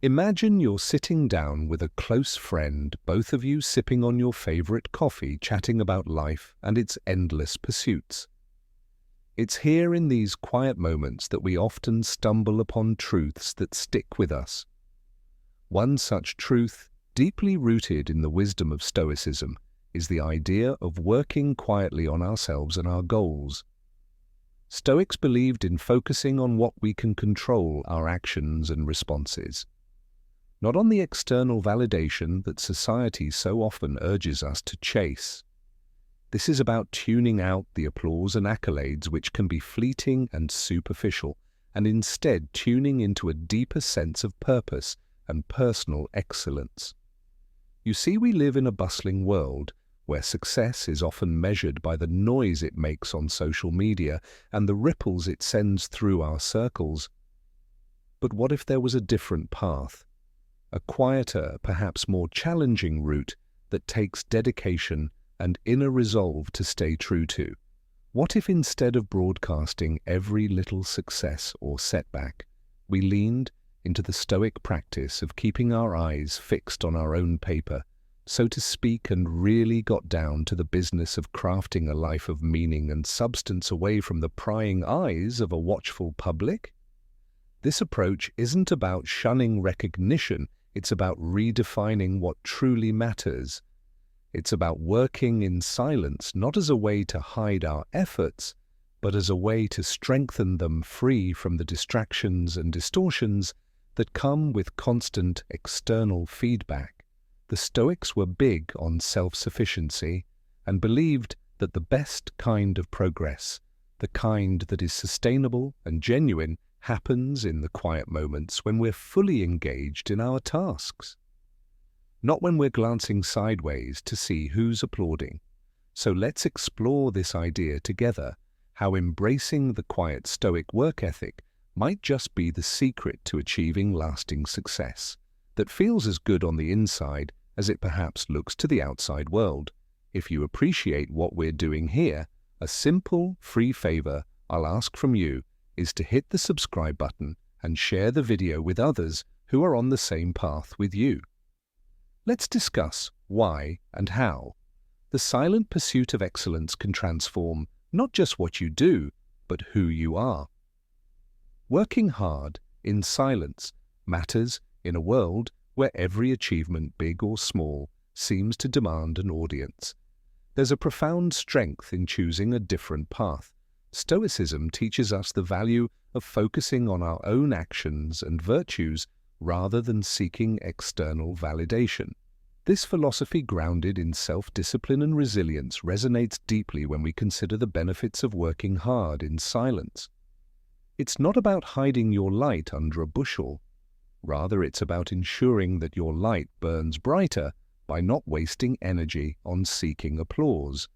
Imagine you're sitting down with a close friend, both of you sipping on your favorite coffee, chatting about life and its endless pursuits. It's here in these quiet moments that we often stumble upon truths that stick with us. One such truth, deeply rooted in the wisdom of Stoicism, is the idea of working quietly on ourselves and our goals. Stoics believed in focusing on what we can control, our actions and responses, not on the external validation that society so often urges us to chase. This is about tuning out the applause and accolades which can be fleeting and superficial, and instead tuning into a deeper sense of purpose and personal excellence. You see, we live in a bustling world where success is often measured by the noise it makes on social media and the ripples it sends through our circles. But what if there was a different path? A quieter, perhaps more challenging route that takes dedication and inner resolve to stay true to? What if instead of broadcasting every little success or setback, we leaned into the Stoic practice of keeping our eyes fixed on our own paper, so to speak, and really got down to the business of crafting a life of meaning and substance away from the prying eyes of a watchful public? This approach isn't about shunning recognition, it's about redefining what truly matters. It's about working in silence, not as a way to hide our efforts, but as a way to strengthen them, free from the distractions and distortions that come with constant external feedback. The Stoics were big on self-sufficiency and believed that the best kind of progress, the kind that is sustainable and genuine, happens in the quiet moments when we're fully engaged in our tasks, not when we're glancing sideways to see who's applauding. So let's explore this idea together, how embracing the quiet Stoic work ethic might just be the secret to achieving lasting success that feels as good on the inside as it perhaps looks to the outside world. If you appreciate what we're doing here, a simple, free favor I'll ask from you is to hit the subscribe button and share the video with others who are on the same path with you. Let's discuss why and how the silent pursuit of excellence can transform not just what you do, but who you are. Working hard in silence matters in a world where every achievement, big or small, seems to demand an audience. There's a profound strength in choosing a different path. Stoicism teaches us the value of focusing on our own actions and virtues rather than seeking external validation. This philosophy, grounded in self-discipline and resilience, resonates deeply when we consider the benefits of working hard in silence. It's not about hiding your light under a bushel. Rather, it's about ensuring that your light burns brighter by not wasting energy on seeking applause.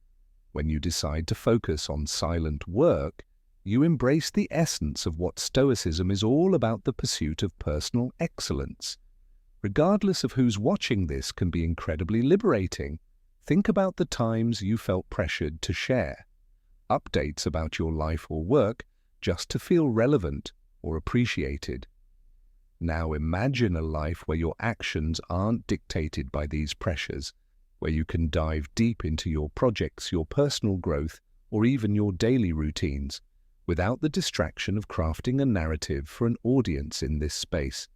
When you decide to focus on silent work, you embrace the essence of what Stoicism is all about: the pursuit of personal excellence. Regardless of who's watching, this can be incredibly liberating. Think about the times you felt pressured to share updates about your life or work just to feel relevant or appreciated. Now imagine a life where your actions aren't dictated by these pressures, where you can dive deep into your projects, your personal growth, or even your daily routines, without the distraction of crafting a narrative for an audience in this space.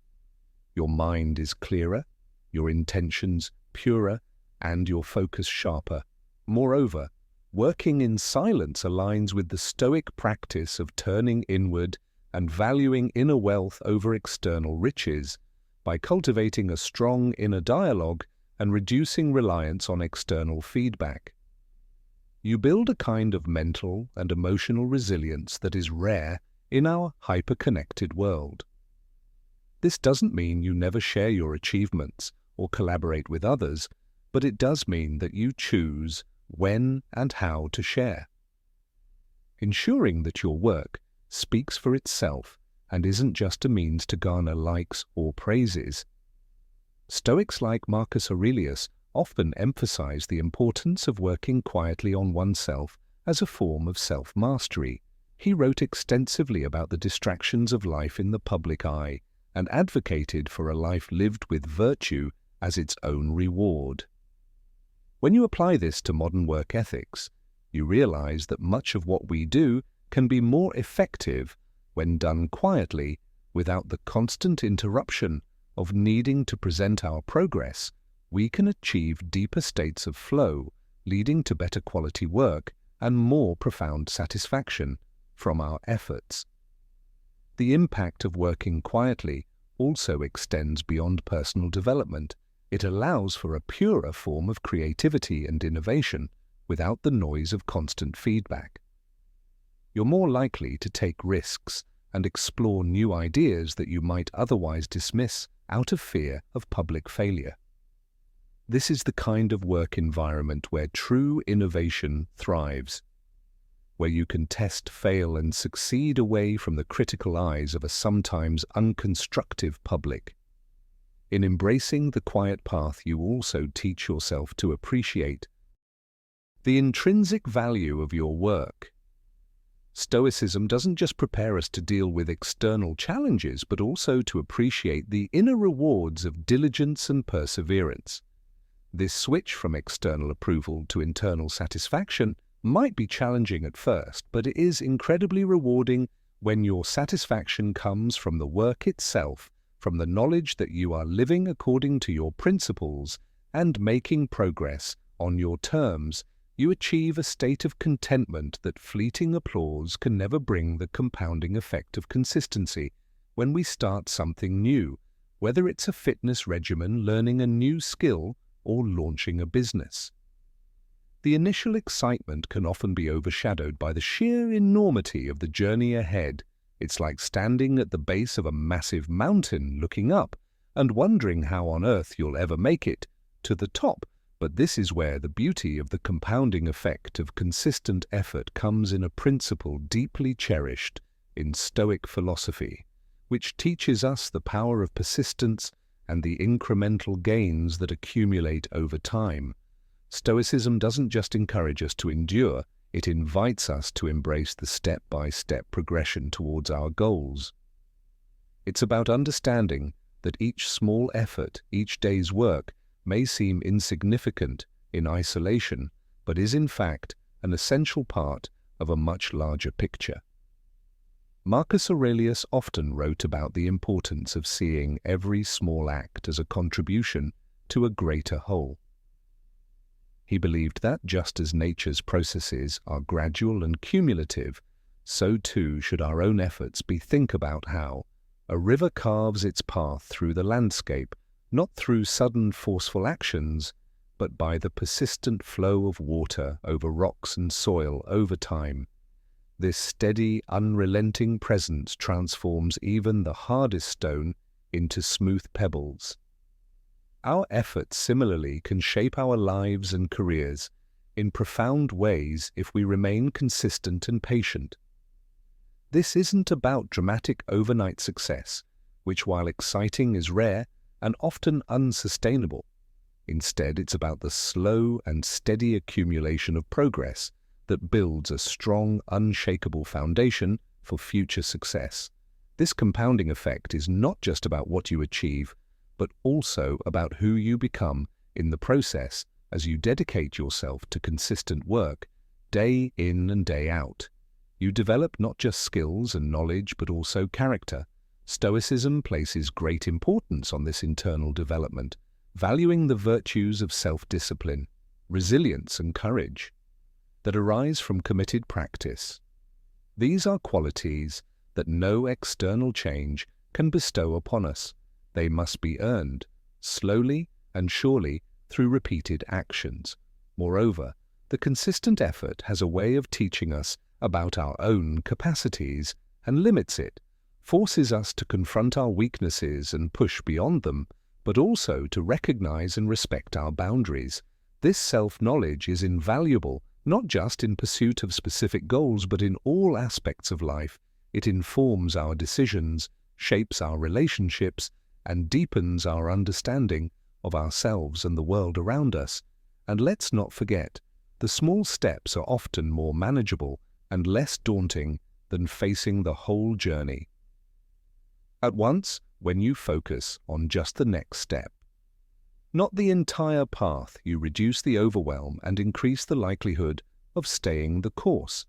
Your mind is clearer, your intentions purer, and your focus sharper. Moreover, working in silence aligns with the Stoic practice of turning inward and valuing inner wealth over external riches. By cultivating a strong inner dialogue and reducing reliance on external feedback, you build a kind of mental and emotional resilience that is rare in our hyper-connected world. This doesn't mean you never share your achievements or collaborate with others, but it does mean that you choose when and how to share, ensuring that your work speaks for itself and isn't just a means to garner likes or praises. Stoics like Marcus Aurelius often emphasize the importance of working quietly on oneself as a form of self-mastery. He wrote extensively about the distractions of life in the public eye and advocated for a life lived with virtue as its own reward. When you apply this to modern work ethics, you realize that much of what we do can be more effective when done quietly, without the constant interruption of needing to present our progress. We can achieve deeper states of flow, leading to better quality work and more profound satisfaction from our efforts. The impact of working quietly also extends beyond personal development. It allows for a purer form of creativity and innovation without the noise of constant feedback. You're more likely to take risks and explore new ideas that you might otherwise dismiss out of fear of public failure. This is the kind of work environment where true innovation thrives, where you can test, fail, and succeed away from the critical eyes of a sometimes unconstructive public. In embracing the quiet path, you also teach yourself to appreciate the intrinsic value of your work. Stoicism doesn't just prepare us to deal with external challenges, but also to appreciate the inner rewards of diligence and perseverance. This switch from external approval to internal satisfaction might be challenging at first, but it is incredibly rewarding when your satisfaction comes from the work itself, from the knowledge that you are living according to your principles and making progress on your terms. You achieve a state of contentment that fleeting applause can never bring. The compounding effect of consistency. When we start something new, whether it's a fitness regimen, learning a new skill, or launching a business, the initial excitement can often be overshadowed by the sheer enormity of the journey ahead. It's like standing at the base of a massive mountain, looking up and wondering how on earth you'll ever make it to the top. But this is where the beauty of the compounding effect of consistent effort comes in, a principle deeply cherished in Stoic philosophy, which teaches us the power of persistence and the incremental gains that accumulate over time. Stoicism doesn't just encourage us to endure, it invites us to embrace the step-by-step progression towards our goals. It's about understanding that each small effort, each day's work, may seem insignificant in isolation, but is in fact an essential part of a much larger picture. Marcus Aurelius often wrote about the importance of seeing every small act as a contribution to a greater whole. He believed that just as nature's processes are gradual and cumulative, so too should our own efforts be. Think about how a river carves its path through the landscape, not through sudden forceful actions, but by the persistent flow of water over rocks and soil over time. This steady, unrelenting presence transforms even the hardest stone into smooth pebbles. Our efforts similarly can shape our lives and careers in profound ways if we remain consistent and patient. This isn't about dramatic overnight success, which, while exciting, is rare and often unsustainable. Instead, it's about the slow and steady accumulation of progress that builds a strong, unshakable foundation for future success. This compounding effect is not just about what you achieve, but also about who you become in the process as you dedicate yourself to consistent work, day in and day out. You develop not just skills and knowledge, but also character. Stoicism places great importance on this internal development, valuing the virtues of self-discipline, resilience, and courage that arise from committed practice. These are qualities that no external change can bestow upon us. They must be earned, slowly and surely, through repeated actions. Moreover, the consistent effort has a way of teaching us about our own capacities and limits. It forces us to confront our weaknesses and push beyond them, but also to recognize and respect our boundaries. This self-knowledge is invaluable, not just in pursuit of specific goals, but in all aspects of life. It informs our decisions, shapes our relationships, and deepens our understanding of ourselves and the world around us. And let's not forget, the small steps are often more manageable and less daunting than facing the whole journey at once. when you focus on just the next step. Not the entire path. You reduce the overwhelm and increase the likelihood of staying the course.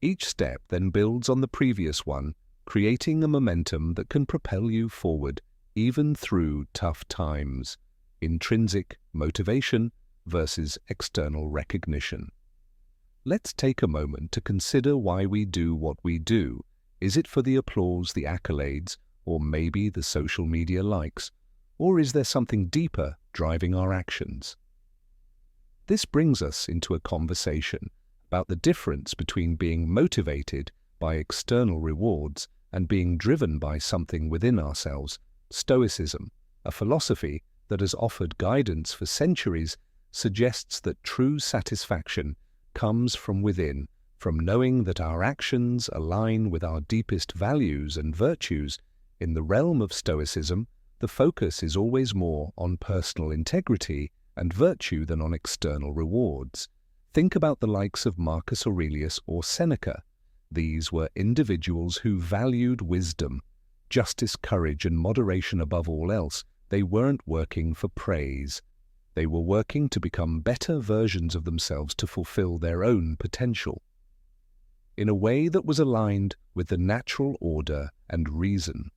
Each step then builds on the previous one, creating a momentum that can propel you forward even through tough times. Intrinsic motivation versus external recognition. Let's take a moment to consider why we do what we do. Is it for the applause, the accolades, or maybe the social media likes? Or is there something deeper driving our actions? This brings us into a conversation about the difference between being motivated by external rewards and being driven by something within ourselves. Stoicism, a philosophy that has offered guidance for centuries, suggests that true satisfaction comes from within, from knowing that our actions align with our deepest values and virtues. In the realm of Stoicism, the focus is always more on personal integrity and virtue than on external rewards. Think about the likes of Marcus Aurelius or Seneca. These were individuals who valued wisdom, justice, courage, and moderation above all else. They weren't working for praise. They were working to become better versions of themselves, to fulfill their own potential, in a way that was aligned with the natural order and reason.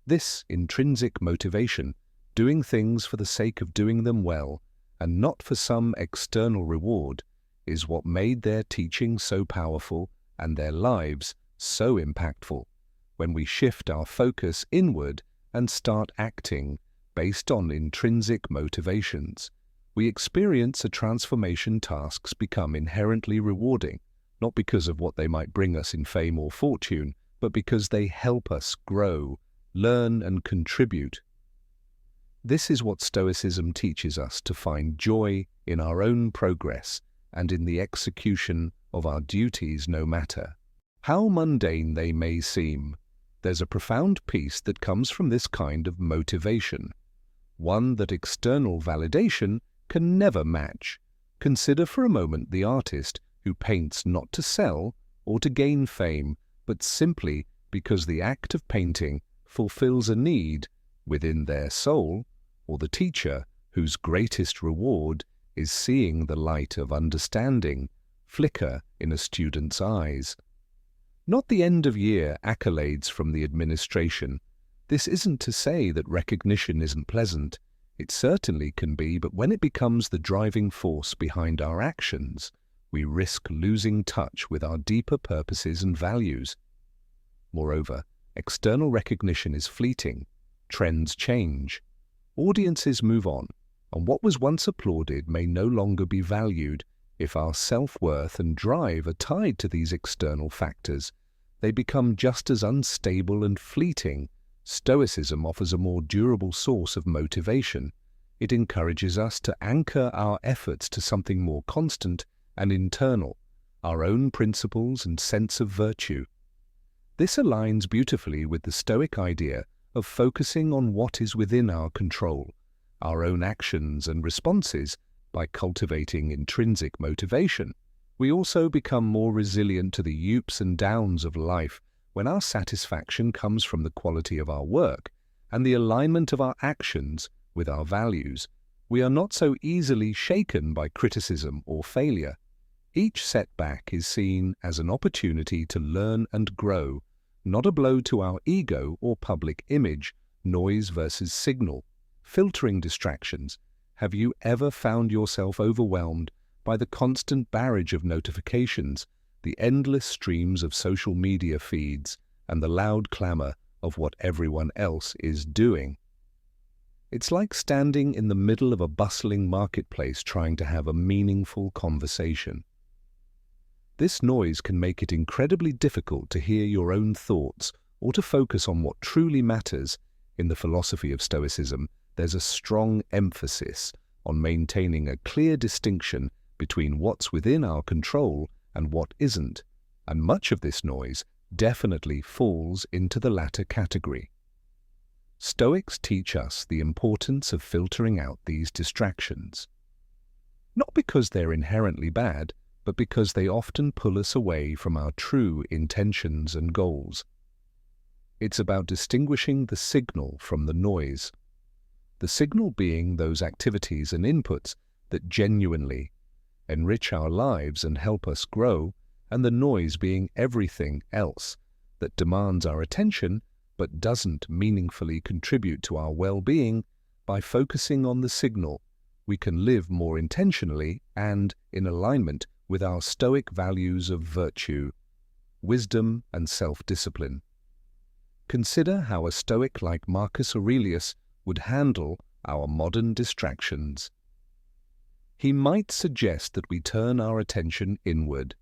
This intrinsic motivation, doing things for the sake of doing them well and not for some external reward, is what made their teaching so powerful and their lives so impactful. When we shift our focus inward and start acting based on intrinsic motivations, we experience a transformation. Tasks become inherently rewarding, not because of what they might bring us in fame or fortune, but because they help us grow, learn, and contribute. This is what Stoicism teaches us: to find joy in our own progress and in the execution of our duties, no matter how mundane they may seem. There's a profound peace that comes from this kind of motivation, one that external validation can never match. Consider for a moment the artist who paints not to sell or to gain fame, but simply because the act of painting fulfills a need within their soul, or the teacher whose greatest reward is seeing the light of understanding flicker in a student's eyes. Not the end-of-year accolades from the administration. This isn't to say that recognition isn't pleasant. It certainly can be, but when it becomes the driving force behind our actions, we risk losing touch with our deeper purposes and values. Moreover, external recognition is fleeting. Trends change. Audiences move on, and what was once applauded may no longer be valued. If our self-worth and drive are tied to these external factors, they become just as unstable and fleeting. Stoicism offers a more durable source of motivation. It encourages us to anchor our efforts to something more constant and internal, our own principles and sense of virtue. This aligns beautifully with the Stoic idea of focusing on what is within our control, our own actions and responses. By cultivating intrinsic motivation, we also become more resilient to the ups and downs of life. When our satisfaction comes from the quality of our work and the alignment of our actions with our values, we are not so easily shaken by criticism or failure. Each setback is seen as an opportunity to learn and grow, not a blow to our ego or public image. Noise versus signal. Filtering distractions. Have you ever found yourself overwhelmed by the constant barrage of notifications, the endless streams of social media feeds, and the loud clamor of what everyone else is doing? It's like standing in the middle of a bustling marketplace trying to have a meaningful conversation. This noise can make it incredibly difficult to hear your own thoughts or to focus on what truly matters. In the philosophy of Stoicism, there's a strong emphasis on maintaining a clear distinction between what's within our control and what isn't, and much of this noise definitely falls into the latter category. Stoics teach us the importance of filtering out these distractions, not because they're inherently bad, but because they often pull us away from our true intentions and goals. It's about distinguishing the signal from the noise. The signal being those activities and inputs that genuinely enrich our lives and help us grow, and the noise being everything else that demands our attention but doesn't meaningfully contribute to our well-being. By focusing on the signal, we can live more intentionally and in alignment with our Stoic values of virtue, wisdom, and self-discipline. Consider how a Stoic like Marcus Aurelius would handle our modern distractions. He might suggest that we turn our attention inward,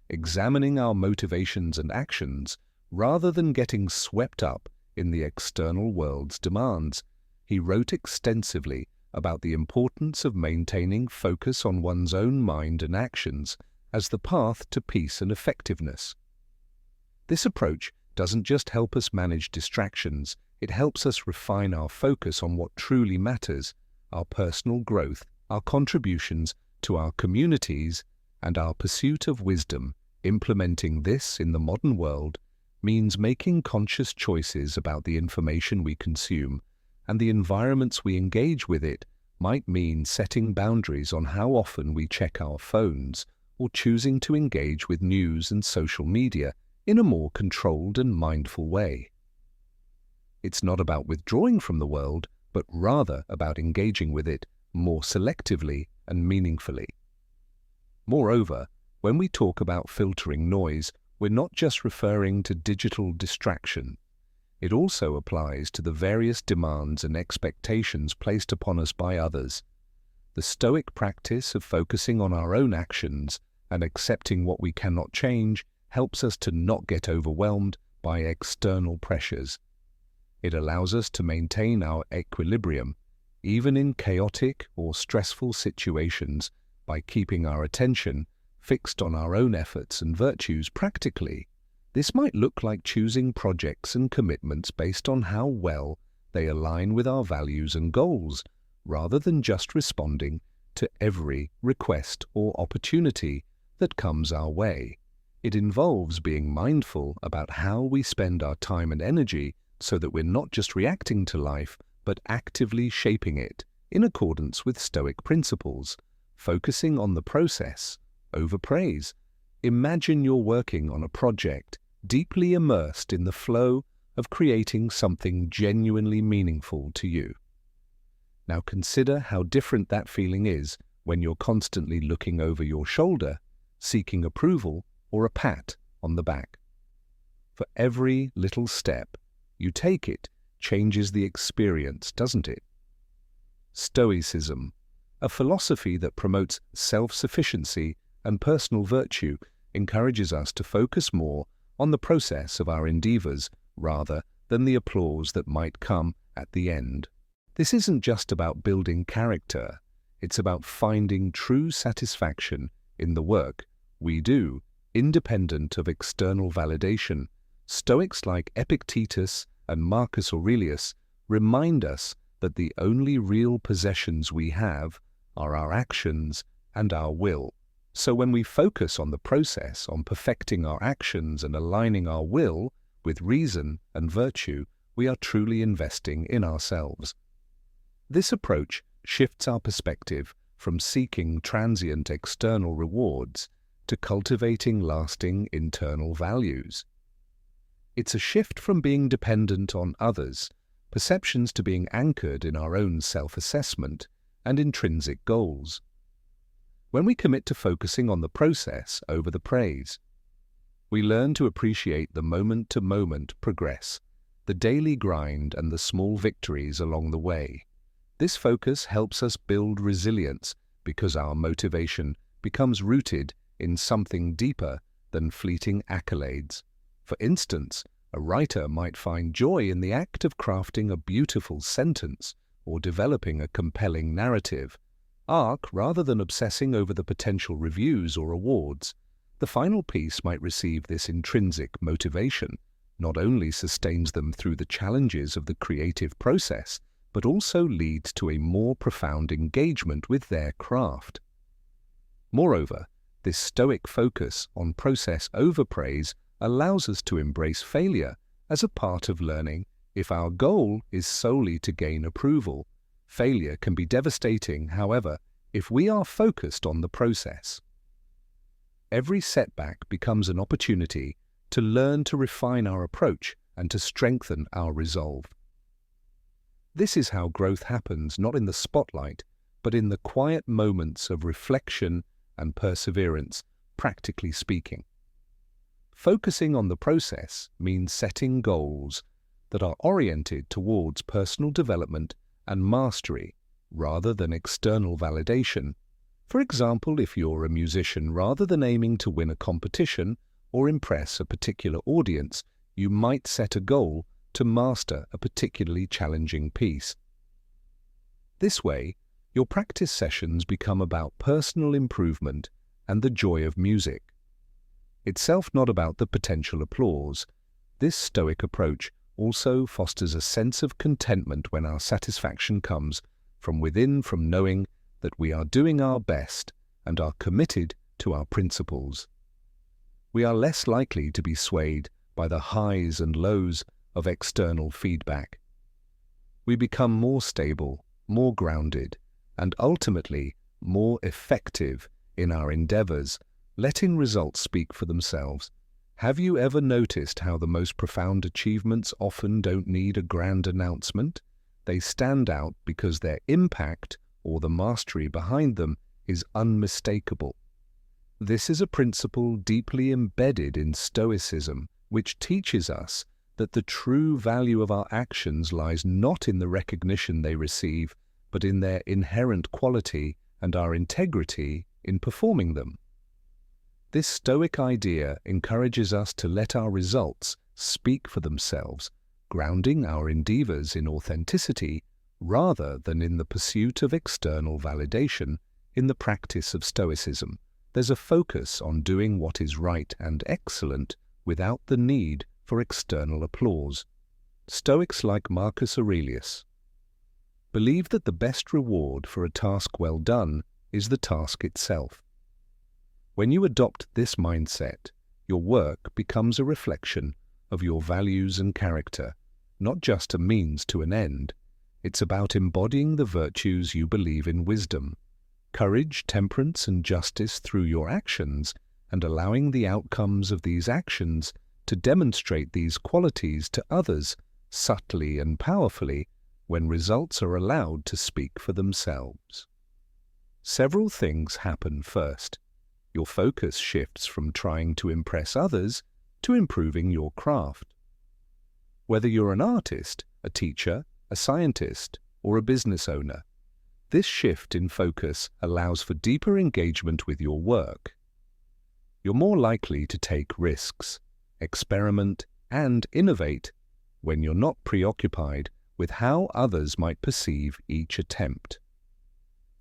examining our motivations and actions rather than getting swept up in the external world's demands. He wrote extensively about the importance of maintaining focus on one's own mind and actions as the path to peace and effectiveness. This approach doesn't just help us manage distractions, it helps us refine our focus on what truly matters, our personal growth, our contributions to our communities, and our pursuit of wisdom. Implementing this in the modern world means making conscious choices about the information we consume, and the environments we engage with. It might mean setting boundaries on how often we check our phones, or choosing to engage with news and social media in a more controlled and mindful way. It's not about withdrawing from the world, but rather about engaging with it more selectively and meaningfully. Moreover, when we talk about filtering noise, we're not just referring to digital distraction. It also applies to the various demands and expectations placed upon us by others. The Stoic practice of focusing on our own actions and accepting what we cannot change helps us to not get overwhelmed by external pressures. It allows us to maintain our equilibrium, even in chaotic or stressful situations, by keeping our attention fixed on our own efforts and virtues. Practically, this might look like choosing projects and commitments based on how well they align with our values and goals, rather than just responding to every request or opportunity that comes our way. It involves being mindful about how we spend our time and energy so that we're not just reacting to life, but actively shaping it in accordance with Stoic principles, focusing on the process over praise. Imagine you're working on a project, deeply immersed in the flow of creating something genuinely meaningful to you. Now consider how different that feeling is when you're constantly looking over your shoulder, seeking approval or a pat on the back. For every little step you take, it changes the experience, doesn't it? Stoicism, a philosophy that promotes self-sufficiency and personal virtue, encourages us to focus more on the process of our endeavors rather than the applause that might come at the end. This isn't just about building character, it's about finding true satisfaction in the work we do, independent of external validation. Stoics like Epictetus and Marcus Aurelius remind us that the only real possessions we have are our actions and our will. So when we focus on the process, on perfecting our actions and aligning our will with reason and virtue, we are truly investing in ourselves. This approach shifts our perspective from seeking transient external rewards to cultivating lasting internal values. It's a shift from being dependent on others' perceptions to being anchored in our own self-assessment and intrinsic goals. When we commit to focusing on the process over the praise, we learn to appreciate the moment-to-moment progress, the daily grind, and the small victories along the way. This focus helps us build resilience because our motivation becomes rooted in something deeper than fleeting accolades. For instance, a writer might find joy in the act of crafting a beautiful sentence or developing a compelling narrative arc rather than obsessing over the potential reviews or awards. The final piece might receive this intrinsic motivation, not only sustains them through the challenges of the creative process, but also leads to a more profound engagement with their craft. Moreover, this Stoic focus on process over praise allows us to embrace failure as a part of learning. If our goal is solely to gain approval, failure can be devastating, however, if we are focused on the process. Every setback becomes an opportunity to learn to refine our approach and to strengthen our resolve. This is how growth happens, not in the spotlight, but in the quiet moments of reflection and perseverance, practically speaking. Focusing on the process means setting goals that are oriented towards personal development and mastery rather than external validation. For example, if you're a musician, rather than aiming to win a competition or impress a particular audience, you might set a goal to master a particularly challenging piece. This way, your practice sessions become about personal improvement and the joy of music itself, not about the potential applause. This Stoic approach also fosters a sense of contentment when our satisfaction comes from within, from knowing that we are doing our best and are committed to our principles. We are less likely to be swayed by the highs and lows of external feedback. We become more stable, more grounded, and ultimately more effective in our endeavors, letting results speak for themselves. Have you ever noticed how the most profound achievements often don't need a grand announcement? They stand out because their impact or the mastery behind them is unmistakable. This is a principle deeply embedded in Stoicism, which teaches us that the true value of our actions lies not in the recognition they receive, but in their inherent quality and our integrity in performing them. This Stoic idea encourages us to let our results speak for themselves, grounding our endeavors in authenticity rather than in the pursuit of external validation. In the practice of Stoicism, there's a focus on doing what is right and excellent without the need for external applause. Stoics like Marcus Aurelius believe that the best reward for a task well done is the task itself. When you adopt this mindset, your work becomes a reflection of your values and character, not just a means to an end. It's about embodying the virtues you believe in: wisdom, courage, temperance, and justice through your actions, and allowing the outcomes of these actions to demonstrate these qualities to others subtly and powerfully when results are allowed to speak for themselves. Several things happen first. Your focus shifts from trying to impress others to improving your craft. Whether you're an artist, a teacher, a scientist, or a business owner, this shift in focus allows for deeper engagement with your work. You're more likely to take risks, experiment, and innovate when you're not preoccupied with how others might perceive each attempt.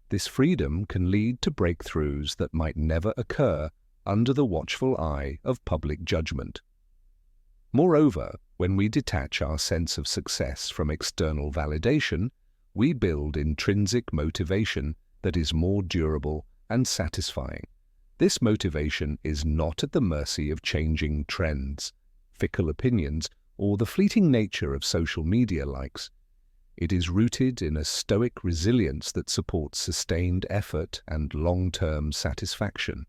This freedom can lead to breakthroughs that might never occur under the watchful eye of public judgment. Moreover, when we detach our sense of success from external validation, we build intrinsic motivation that is more durable and satisfying. This motivation is not at the mercy of changing trends, fickle opinions, or the fleeting nature of social media likes. It is rooted in a Stoic resilience that supports sustained effort and long-term satisfaction.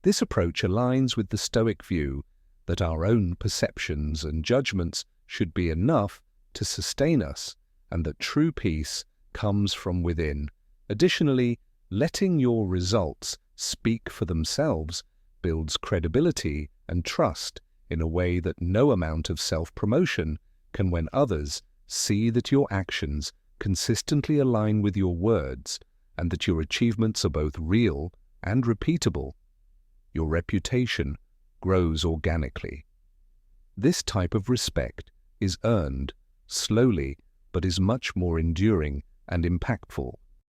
This approach aligns with the Stoic view that our own perceptions and judgments should be enough to sustain us, and that true peace comes from within. Additionally, letting your results speak for themselves builds credibility and trust in a way that no amount of self-promotion can. When others see that your actions consistently align with your words and that your achievements are both real and repeatable, your reputation grows organically. This type of respect is earned slowly but is much more enduring and impactful